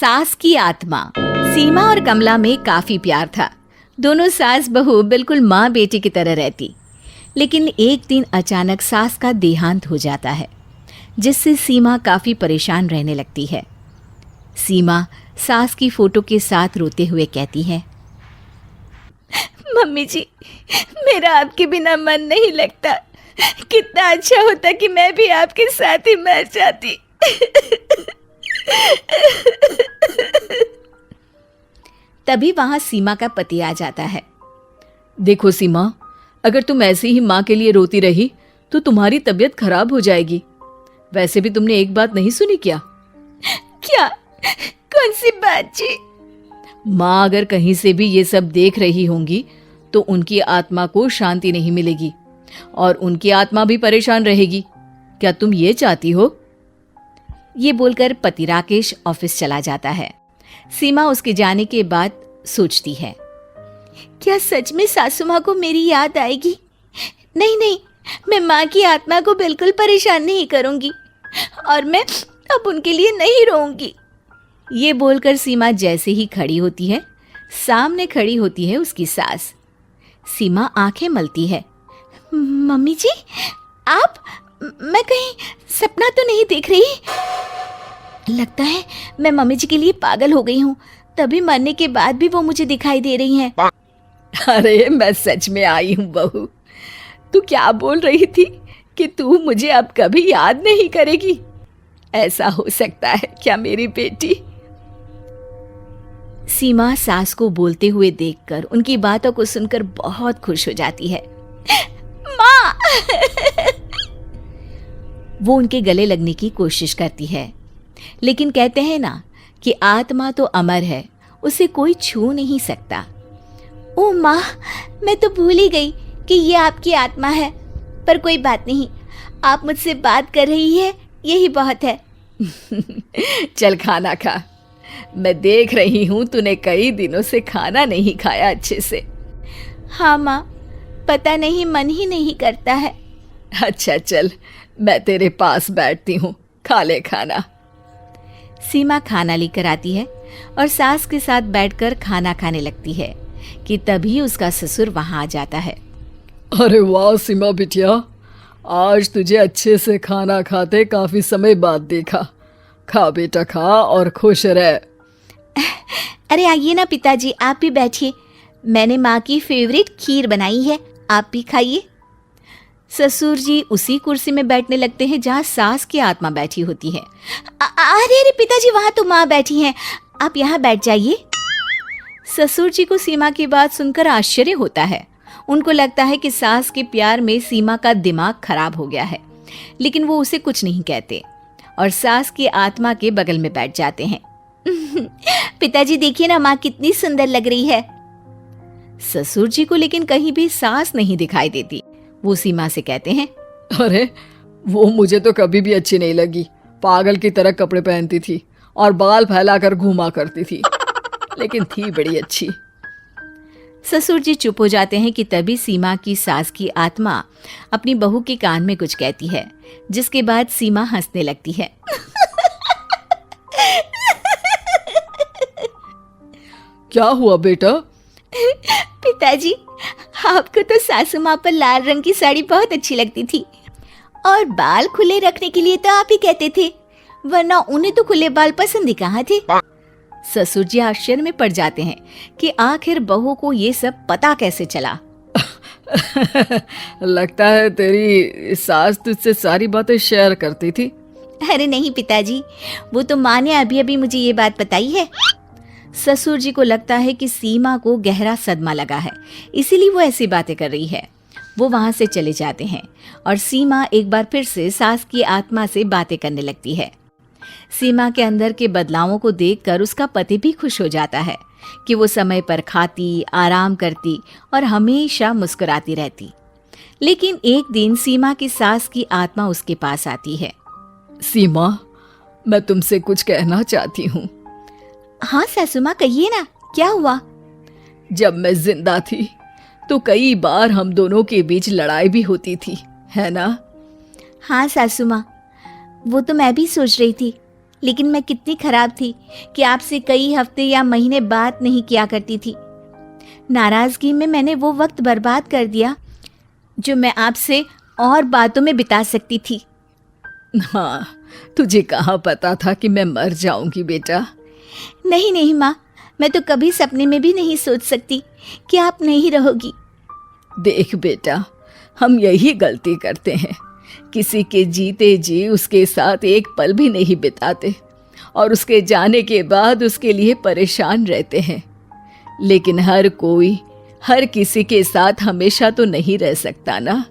सास की आत्मा। सीमा और कमला में काफी प्यार था। दोनों सास बहू बिल्कुल माँ बेटी की तरह रहती। लेकिन एक दिन अचानक सास का देहांत हो जाता है, जिससे सीमा काफी परेशान रहने लगती है। सीमा सास की फोटो के साथ रोते हुए कहती है, मम्मी जी, मेरा आपके बिना मन नहीं लगता। कितना अच्छा होता कि मैं भी आपके साथ ही मर जाती। तभी वहां सीमा का पति आ जाता है। देखो सीमा, अगर तुम ऐसे ही माँ के लिए रोती रही तो तुम्हारी तबीयत खराब हो जाएगी। वैसे भी तुमने एक बात नहीं सुनी क्या? क्या? कौन सी बात जी? माँ अगर कहीं से भी ये सब देख रही होंगी तो उनकी आत्मा को शांति नहीं मिलेगी और उनकी आत्मा भी परेशान रहेगी। क्या तुम ये चाहती हो? ये बोलकर पति राकेश ऑफिस चला जाता है। सीमा उसके जाने के बाद सोचती है, क्या सच में सासू माँ को मेरी याद आएगी? नहीं नहीं, मैं माँ की आत्मा को बिल्कुल परेशान नहीं करूंगी और मैं अब उनके लिए नहीं रोऊंगी। ये बोलकर सीमा जैसे ही खड़ी होती है, सामने खड़ी होती है उसकी सास। सीमा आंखें मलती है। मम्मी जी, आप? मैं कहीं सपना तो नहीं देख रही? लगता है मैं मम्मी जी के लिए पागल हो गई हूँ, तभी मरने के बाद भी वो मुझे दिखाई दे रही हैं। अरे मैं सच में आई हूँ बहू। तू क्या बोल रही थी कि तू मुझे अब कभी याद नहीं करेगी? ऐसा हो सकता है क्या मेरी बेटी? सीमा सास को बोलते हुए देखकर उनकी बातों को सुनकर बहुत खुश हो जाती है। माँ! वो उनके गले लगने की कोशिश करती है, लेकिन कहते हैं ना कि आत्मा तो अमर है, उसे कोई छू नहीं सकता। ओ माँ, मैं तो भूल ही गई कि ये आपकी आत्मा है। पर कोई बात नहीं, आप मुझसे बात कर रही है, यही बहुत है। चल खाना खा। मैं देख रही हूँ तूने कई दिनों से खाना नहीं खाया अच्छे से। हाँ माँ, पता नहीं मन ही नहीं करता है। अच्छा चल, मैं तेरे पास बैठती हूँ, खा ले खाना। सीमा खाना लेकर आती है और सास के साथ बैठकर खाना खाने लगती है कि तभी उसका ससुर वहां आ जाता है। अरे वाह सीमा बिटिया, आज तुझे अच्छे से खाना खाते काफी समय बाद देखा। खा बेटा खा और खुश रह। अरे आइए ना पिताजी, आप भी बैठिए। मैंने माँ की फेवरेट खीर बनाई है, आप भी खाइए। ससुर जी उसी कुर्सी में बैठने लगते हैं जहाँ सास की आत्मा बैठी होती है। अरे अरे पिताजी, वहाँ तो माँ बैठी हैं, आप यहाँ बैठ जाइए। ससुर जी को सीमा की बात सुनकर आश्चर्य होता है। उनको लगता है कि सास के प्यार में सीमा का दिमाग खराब हो गया है, लेकिन वो उसे कुछ नहीं कहते और सास की आत्मा के बगल में बैठ जाते हैं। पिताजी देखिए ना, माँ कितनी सुंदर लग रही है। ससुर जी को लेकिन कहीं भी सास नहीं दिखाई देती। वो सीमा से कहते हैं, अरे वो मुझे तो कभी भी अच्छी नहीं लगी। पागल की तरह कपड़े पहनती थी और बाल फैलाकर घूमा करती थी, लेकिन थी बड़ी अच्छी। ससुर जी चुप हो जाते हैं कि तभी सीमा की सास की आत्मा अपनी बहू के कान में कुछ कहती है, जिसके बाद सीमा हंसने लगती है। क्या हुआ बेटा? पिताजी, आपको तो सासू माँ पर लाल रंग की साड़ी बहुत अच्छी लगती थी और बाल खुले रखने के लिए तो आप ही कहते थे, वरना उन्हें तो खुले बाल पसंद ही कहाँ थे। ससुर जी आश्चर्य में पड़ जाते हैं कि आखिर बहू को ये सब पता कैसे चला। लगता है तेरी सास तुझसे सारी बातें शेयर करती थी। अरे नहीं पिताजी, वो तो माँ ने अभी अभी मुझे ये बात बताई है। ससुर जी को लगता है कि सीमा को गहरा सदमा लगा है, इसीलिए वो ऐसी बातें कर रही है। वो वहां से चले जाते हैं और सीमा एक बार फिर से सास की आत्मा से बातें करने लगती है। सीमा के अंदर के बदलावों को देखकर उसका पति भी खुश हो जाता है कि वो समय पर खाती, आराम करती और हमेशा मुस्कुराती रहती। लेकिन एक दिन सीमा की सास की आत्मा उसके पास आती है। सीमा, मैं तुमसे कुछ कहना चाहती हूँ। हाँ सासू माँ, कहिए ना, क्या हुआ? जब मैं जिंदा थी तो कई बार हम दोनों के बीच लड़ाई भी होती थी, है ना? हाँ सासू माँ, वो तो मैं भी सोच रही थी। लेकिन मैं कितनी खराब थी कि आपसे कई हफ्ते या महीने बात नहीं किया करती थी। नाराज़गी में मैंने वो वक्त बर्बाद कर दिया जो मैं आपसे और बातों में बिता सकती थी। हाँ, तुझे कहाँ पता था कि मैं मर जाऊंगी बेटा। नहीं नहीं माँ, मैं तो कभी सपने में भी नहीं सोच सकती कि आप नहीं रहोगी। देख बेटा, हम यही गलती करते हैं, किसी के जीते जी उसके साथ एक पल भी नहीं बिताते और उसके जाने के बाद उसके लिए परेशान रहते हैं। लेकिन हर कोई हर किसी के साथ हमेशा तो नहीं रह सकता ना।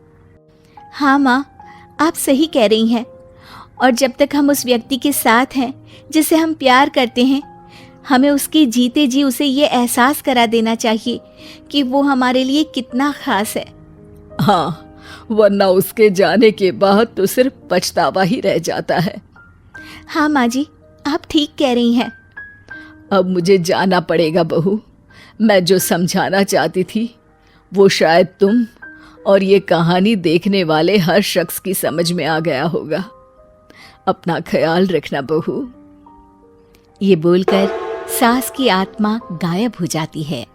हाँ माँ, आप सही कह रही हैं। और जब तक हम उस व्यक्ति के साथ हैं जिसे हम प्यार करते हैं, हमें उसके जीते जी उसे ये एहसास करा देना चाहिए कि वो हमारे लिए कितना खास है। हाँ, वरना उसके जाने के बाद तो सिर्फ पछतावा ही रह जाता है। हाँ माँ जी, आप ठीक कह रही हैं। अब मुझे जाना पड़ेगा बहू। मैं जो समझाना चाहती थी वो शायद तुम और ये कहानी देखने वाले हर शख्स की समझ में आ गया होगा। अपना ख्याल रखना बहू। ये बोलकर सास की आत्मा गायब हो जाती है।